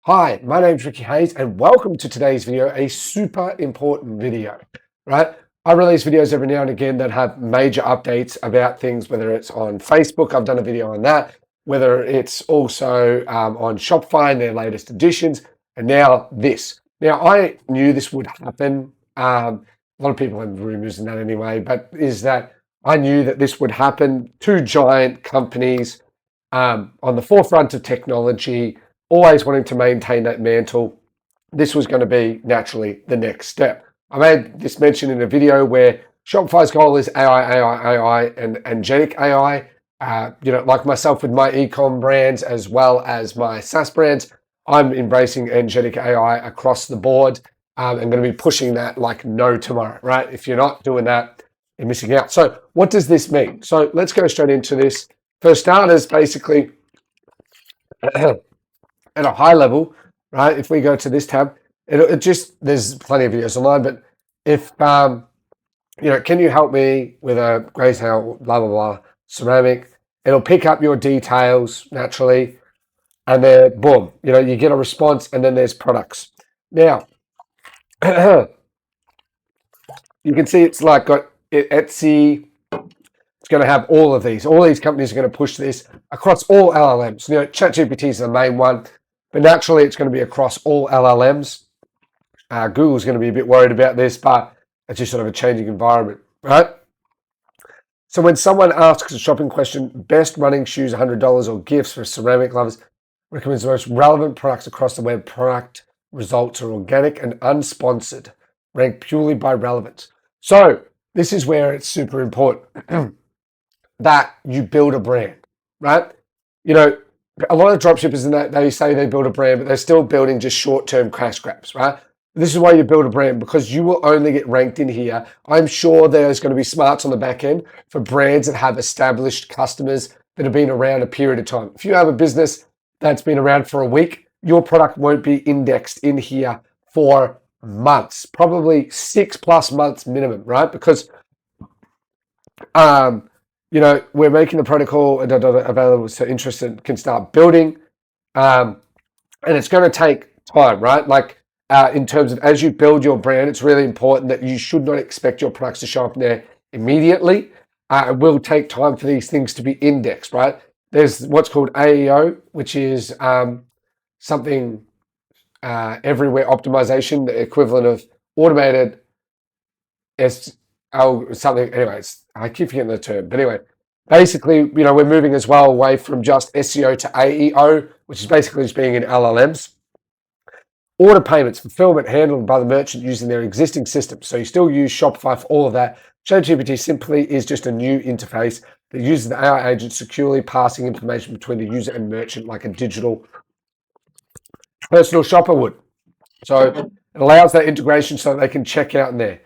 Hi, my name's Ricky Hayes and welcome to today's video, a super important video, right? I release videos every now and again that have major updates about things, whether it's on Facebook, I've done a video on that, whether it's also on Shopify and their latest editions, and now this. Now, I knew this would happen. A lot of people have rumors and that anyway, but is that I knew that this would happen. Two giant companies on the forefront of technology, always wanting to maintain that mantle. This was going to be naturally the next step. I made this mention in a video where Shopify's goal is AI, and agentic AI. Like myself with my ecom brands as well as my SaaS brands, I'm embracing agentic AI across the board. I'm going to be pushing that like no tomorrow, right? If you're not doing that, you're missing out. So what does this mean? So let's go straight into this. For starters, basically, at a high level, right? If we go to this tab, it just, there's plenty of videos online, but if, can you help me with a grace blah, blah, blah, ceramic, it'll pick up your details naturally. And then boom, you get a response and then there's products. Now, you can see it's like got Etsy. It's going to have all of these. All these companies are going to push this across all LLMs. ChatGPT is the main one, but naturally it's going to be across all LLMs. Google's going to be a bit worried about this, but it's just sort of a changing environment, right? So when someone asks a shopping question, best running shoes, $100, or gifts for ceramic lovers, recommends the most relevant products across the web. Product results are organic and unsponsored, ranked purely by relevance. So this is where it's super important that you build a brand, right? A lot of dropshippers in that they say they build a brand, but they're still building just short-term cash grabs, right? This is why you build a brand, because you will only get ranked in here. I'm sure there's going to be smarts on the back end for brands that have established customers that have been around a period of time. If you have a business that's been around for a week, your product won't be indexed in here for months, probably 6+ months minimum, right? Because we're making the protocol available so interested can start building. And it's going to take time, right? Like in terms of as you build your brand, it's really important that you should not expect your products to show up there immediately. It will take time for these things to be indexed, right? There's what's called AEO, which is something everywhere optimization, the equivalent of automated something. Anyways, I keep forgetting the term, but anyway, basically, we're moving as well away from just SEO to AEO, which is basically just being in LLMs. Order payments, fulfillment handled by the merchant using their existing system. So you still use Shopify for all of that. ChatGPT simply is just a new interface that uses the AI agent securely passing information between the user and merchant like a digital personal shopper would. So it allows that integration so they can check out in there.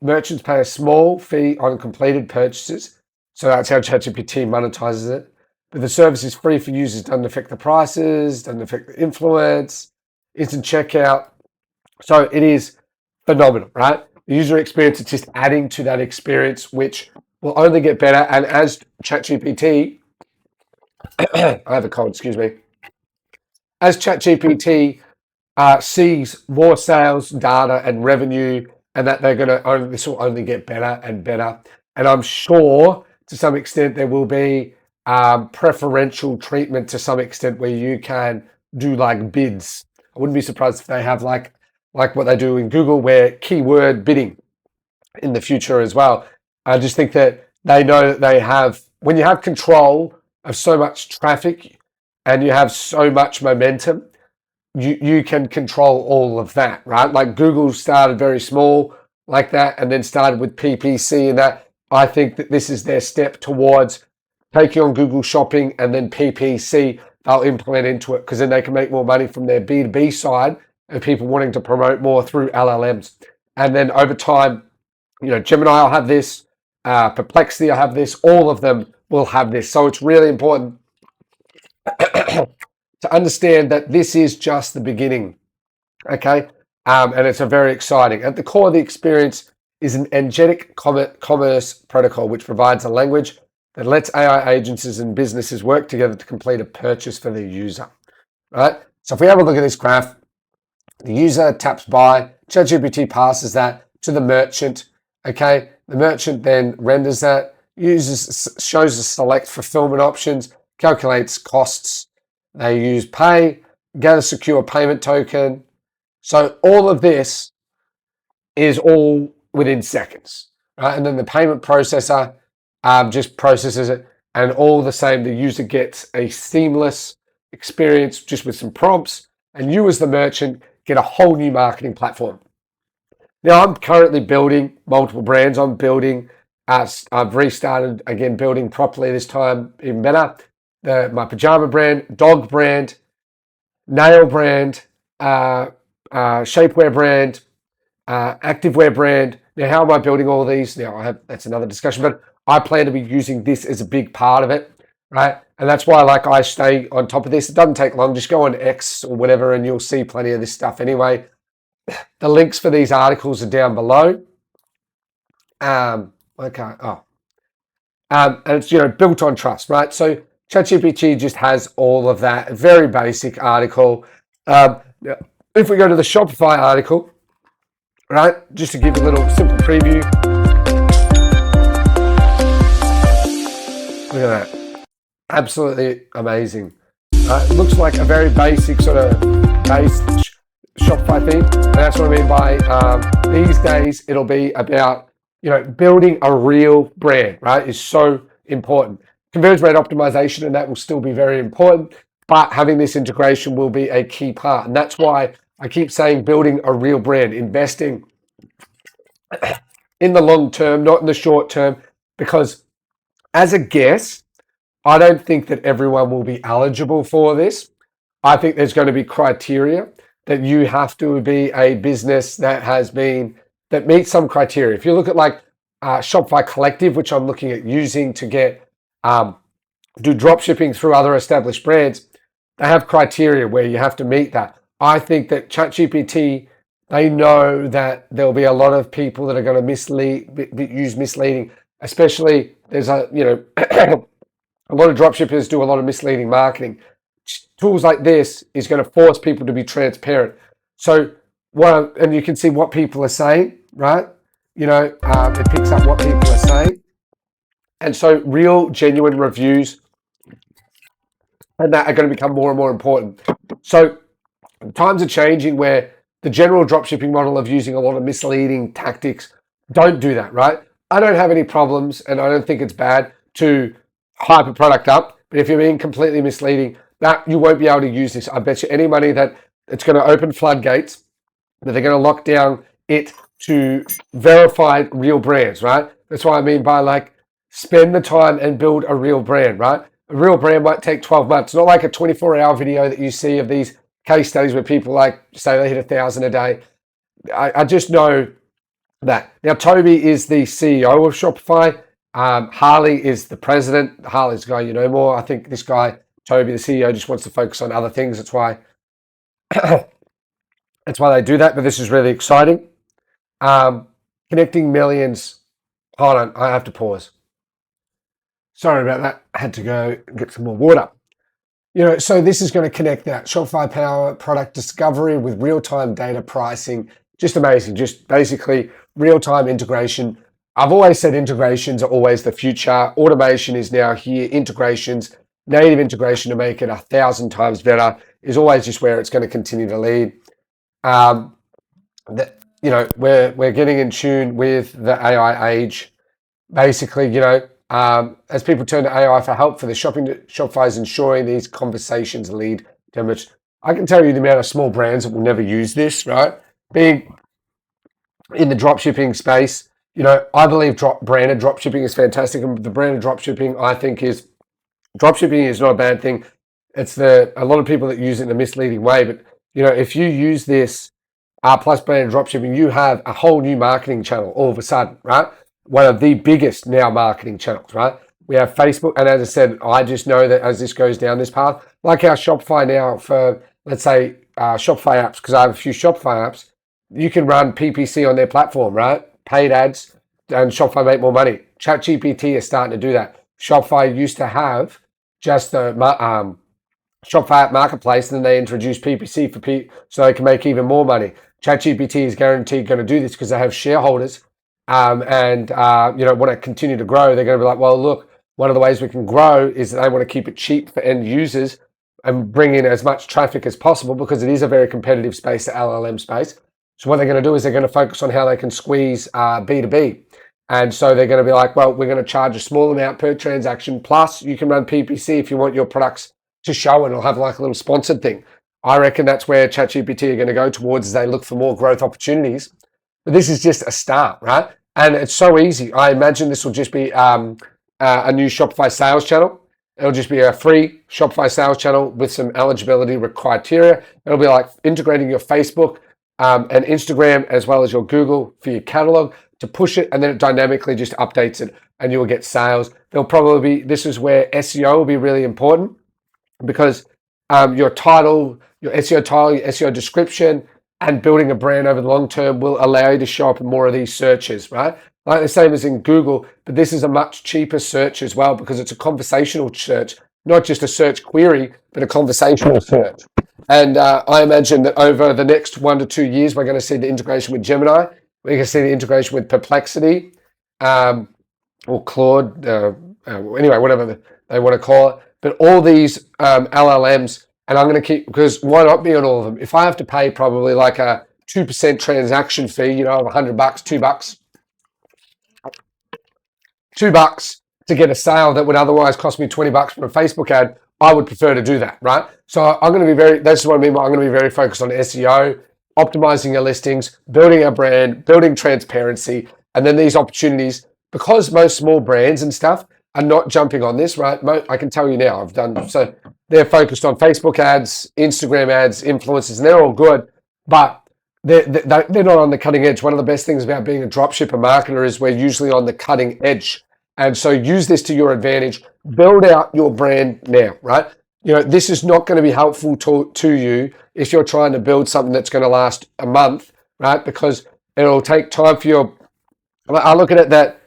Merchants pay a small fee on completed purchases. So that's how ChatGPT monetizes it. But the service is free for users, doesn't affect the prices, doesn't affect the influence, instant checkout. So it is phenomenal, right? The user experience is just adding to that experience, which will only get better. And as ChatGPT, I have a cold, excuse me. As ChatGPT sees more sales data and revenue, and that this will only get better and better. And I'm sure to some extent there will be preferential treatment to some extent where you can do like bids. I wouldn't be surprised if they have like what they do in Google, where keyword bidding in the future as well. I just think that they know that they have, when you have control of so much traffic and you have so much momentum, you can control all of that, right? Like Google started very small like that and then started with PPC and that. I think that this is their step towards taking on Google Shopping, and then PPC they'll implement into it, because then they can make more money from their B2B side of people wanting to promote more through LLMs. And then over time, Gemini will have this, Perplexity will have this, all of them will have this. So it's really important to understand that this is just the beginning, okay? And it's a very exciting. At the core of the experience is an agentic commerce protocol, which provides a language that lets AI agencies and businesses work together to complete a purchase for their user, right? So if we have a look at this graph, the user taps buy, ChatGPT passes that to the merchant. Okay, the merchant then renders that, shows the select fulfillment options, calculates costs. They use pay, get a secure payment token. So all of this is all within seconds, right? And then the payment processor just processes it, and all the same, the user gets a seamless experience just with some prompts, and you as the merchant get a whole new marketing platform. Now, I'm currently building multiple brands. I've restarted again, building properly this time, even better. My pajama brand, dog brand, nail brand, shapewear brand, activewear brand. Now, how am I building all these? Now, that's another discussion, but I plan to be using this as a big part of it, right? And that's why, I stay on top of this. It doesn't take long. Just go on X or whatever, and you'll see plenty of this stuff anyway. The links for these articles are down below. And it's built on trust, right? So ChatGPT just has all of that. A very basic article. If we go to the Shopify article, right, just to give you a little simple preview. Look at that. Absolutely amazing. It looks like a very basic sort of base Shopify theme. And that's what I mean by these days, it'll be about, building a real brand, right, is so important. Conversion rate optimization, and that will still be very important, but having this integration will be a key part. And that's why I keep saying building a real brand, investing in the long term, not in the short term, because as a guess, I don't think that everyone will be eligible for this. I think there's going to be criteria that you have to be a business that meets some criteria. If you look at Shopify Collective, which I'm looking at using to do drop shipping through other established brands, they have criteria where you have to meet that. I think that ChatGPT, they know that there'll be a lot of people that are going to use misleading, especially there's a lot of dropshippers do a lot of misleading marketing. Tools like this is going to force people to be transparent. So and you can see what people are saying, right? It picks up what people are saying. And so real, genuine reviews and that are going to become more and more important. So times are changing where the general dropshipping model of using a lot of misleading tactics, don't do that, right? I don't have any problems, and I don't think it's bad to hype a product up, but if you're being completely misleading, that you won't be able to use this. I bet you any money that it's going to open floodgates, that they're going to lock down it to verified real brands, right? That's what I mean by spend the time and build a real brand, right? A real brand might take 12 months, not like a 24-hour video that you see of these case studies where people say they hit 1,000 a day. I just know that. Now, Toby is the CEO of Shopify. Harley is the president. Harley's the guy you know more. I think this guy, Toby, the CEO, just wants to focus on other things. That's why they do that. But this is really exciting. Connecting millions. Hold on, I have to pause. Sorry about that. I had to go get some more water. So this is going to connect that Shopify Power product discovery with real-time data pricing. Just amazing. Just basically real-time integration. I've always said integrations are always the future. Automation is now here. Integrations, native integration to make it 1,000 times better is always just where it's going to continue to lead. We're getting in tune with the AI age. Basically, as people turn to AI for help for the shopping, Shopify is ensuring these conversations lead to much. I can tell you the amount of small brands that will never use this, right? Being in the dropshipping space, I believe branded dropshipping is fantastic. And the branded dropshipping, I think, dropshipping is not a bad thing. It's a lot of people that use it in a misleading way. But, if you use this plus branded dropshipping, you have a whole new marketing channel all of a sudden, right? One of the biggest now marketing channels, right? We have Facebook. And as I said, I just know that as this goes down this path, like our Shopify now for, let's say, Shopify apps, because I have a few Shopify apps, you can run PPC on their platform, right? Paid ads, and Shopify make more money. ChatGPT is starting to do that. Shopify used to have just the Shopify app marketplace, and then they introduce PPC for so they can make even more money. ChatGPT is guaranteed going to do this because they have shareholders, and want to continue to grow. They're going to be like, well, look, one of the ways we can grow is that they want to keep it cheap for end users and bring in as much traffic as possible, because it is a very competitive space, the LLM space. So what they're going to do is they're going to focus on how they can squeeze B2B. And so they're going to be like, well, we're going to charge a small amount per transaction, plus you can run PPC if you want your products to show, and it'll have like a little sponsored thing. I reckon that's where ChatGPT are going to go towards as they look for more growth opportunities. But this is just a start, right? And it's so easy. I imagine this will just be a new Shopify sales channel. It'll just be a free Shopify sales channel with some eligibility criteria. It'll be like integrating your Facebook and Instagram as well as your Google for your catalog to push it, and then it dynamically just updates it and you will get sales. There'll probably be, this is where SEO will be really important, because your title, your SEO title, your SEO description, and building a brand over the long term will allow you to show up in more of these searches, right? Like the same as in Google, but this is a much cheaper search as well, because it's a conversational search, not just a search query, but a conversational search. And I imagine that over the next 1 to 2 years, we're going to see the integration with Gemini. We're going to see the integration with Perplexity, or Claude, anyway, whatever they want to call it. But all these LLMs, and I'm going to keep, because why not be on all of them? If I have to pay probably like a 2% transaction fee, of $100, $2 to get a sale that would otherwise cost me $20 from a Facebook ad, I would prefer to do that, right? So I'm going to be that's what I mean by I'm going to be very focused on SEO, optimizing your listings, building a brand, building transparency, and then these opportunities, because most small brands and stuff are not jumping on this, right? I can tell you now, so they're focused on Facebook ads, Instagram ads, influencers, and they're all good, but they're not on the cutting edge. One of the best things about being a dropshipper marketer is we're usually on the cutting edge. And so use this to your advantage. Build out your brand now, right? This is not going to be helpful to you if you're trying to build something that's going to last a month, right? Because it'll take time for I look at it that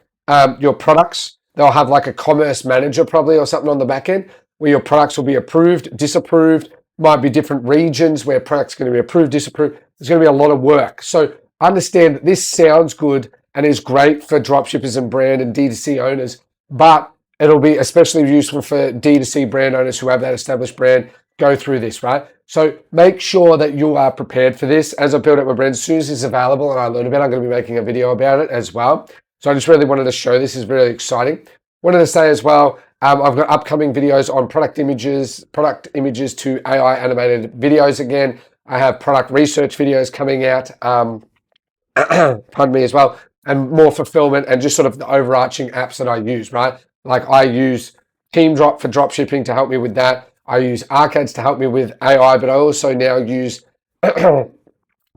your products, they'll have like a commerce manager probably or something on the back end, where your products will be approved, disapproved, might be different regions where products are going to be approved, disapproved. There's going to be a lot of work. So understand that this sounds good and is great for dropshippers and brand and D2C owners, but it'll be especially useful for D2C brand owners who have that established brand. Go through this, right? So make sure that you are prepared for this. As I build up my brand, as soon as it's available and I learn about it, I'm going to be making a video about it as well. So I just really wanted to show this is really exciting. Wanted to say as well, I've got upcoming videos on product images to AI animated videos again. I have product research videos coming out, pardon me, as well, and more fulfillment and just sort of the overarching apps that I use, right? Like I use TeamDrop for drop shipping to help me with that. I use Arcades to help me with AI, but I also now use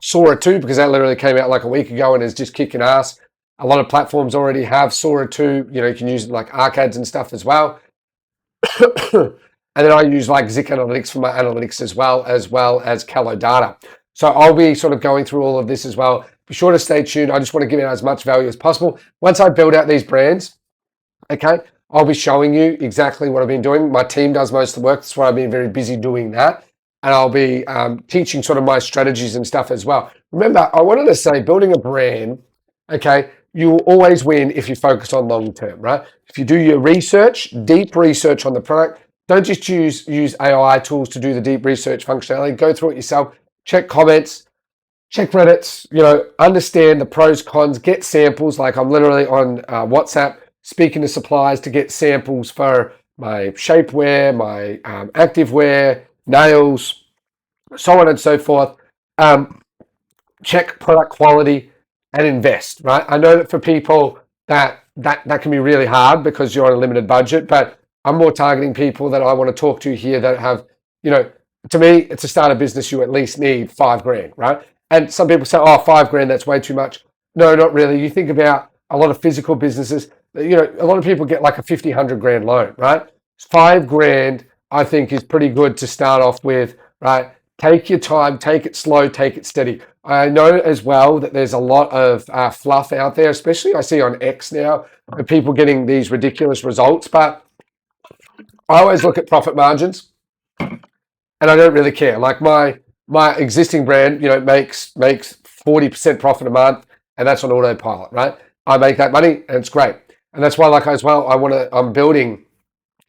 Sora 2, because that literally came out like a week ago and is just kicking ass. A lot of platforms already have Sora 2. You can use like Arcades and stuff as well. And then I use like Zik Analytics for my analytics as well as Callo Data. So I'll be sort of going through all of this as well. Be sure to stay tuned. I just want to give you as much value as possible. Once I build out these brands, okay, I'll be showing you exactly what I've been doing. My team does most of the work. That's why I've been very busy doing that. And I'll be teaching sort of my strategies and stuff as well. Remember, I wanted to say building a brand, okay, you will always win if you focus on long term, right? If you do your research, deep research on the product, don't just use AI tools to do the deep research functionality. Go through it yourself, check comments, check Reddits, understand the pros, cons, get samples. Like I'm literally on WhatsApp speaking to suppliers to get samples for my shapewear, my activewear, nails, so on and so forth. Check product quality and invest, right? I know that for people that can be really hard because you're on a limited budget, but I'm more targeting people that I want to talk to here that have, to me, it's a start a business, you at least need $5,000, right? And some people say, oh, $5,000, that's way too much. No, not really. You think about a lot of physical businesses, a lot of people get like a $50,000, $100,000 loan, right? $5,000, I think, is pretty good to start off with, right? Take your time, take it slow, take it steady. I know as well that there's a lot of fluff out there, especially I see on X now, of people getting these ridiculous results, but I always look at profit margins. and I don't really care. Like my existing brand, makes 40% profit a month, and that's on autopilot, right? I make that money, and it's great. And that's why, like as well, I'm building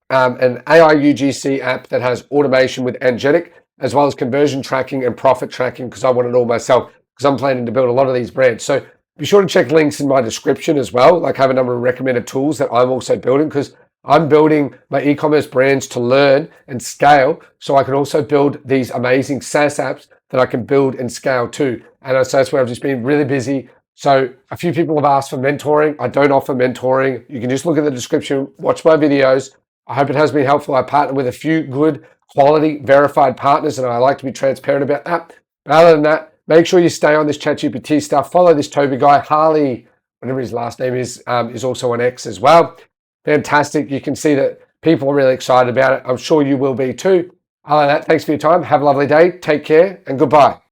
an AI UGC app that has automation with Angelic, as well as conversion tracking and profit tracking, because I want it all myself, because I'm planning to build a lot of these brands. So be sure to check links in my description as well. Like, I have a number of recommended tools that I'm also building, because I'm building my e-commerce brands to learn and scale, so I can also build these amazing SaaS apps that I can build and scale too. And so that's where I've just been really busy. So a few people have asked for mentoring. I don't offer mentoring. You can just look at the description, watch my videos. I hope it has been helpful. I partner with a few good quality verified partners, and I like to be transparent about that. But other than that, make sure you stay on this ChatGPT stuff. Follow this Toby guy, Harley, whatever his last name is also on X as well. Fantastic. You can see that people are really excited about it. I'm sure you will be too. Other than that, thanks for your time. Have a lovely day. Take care and goodbye.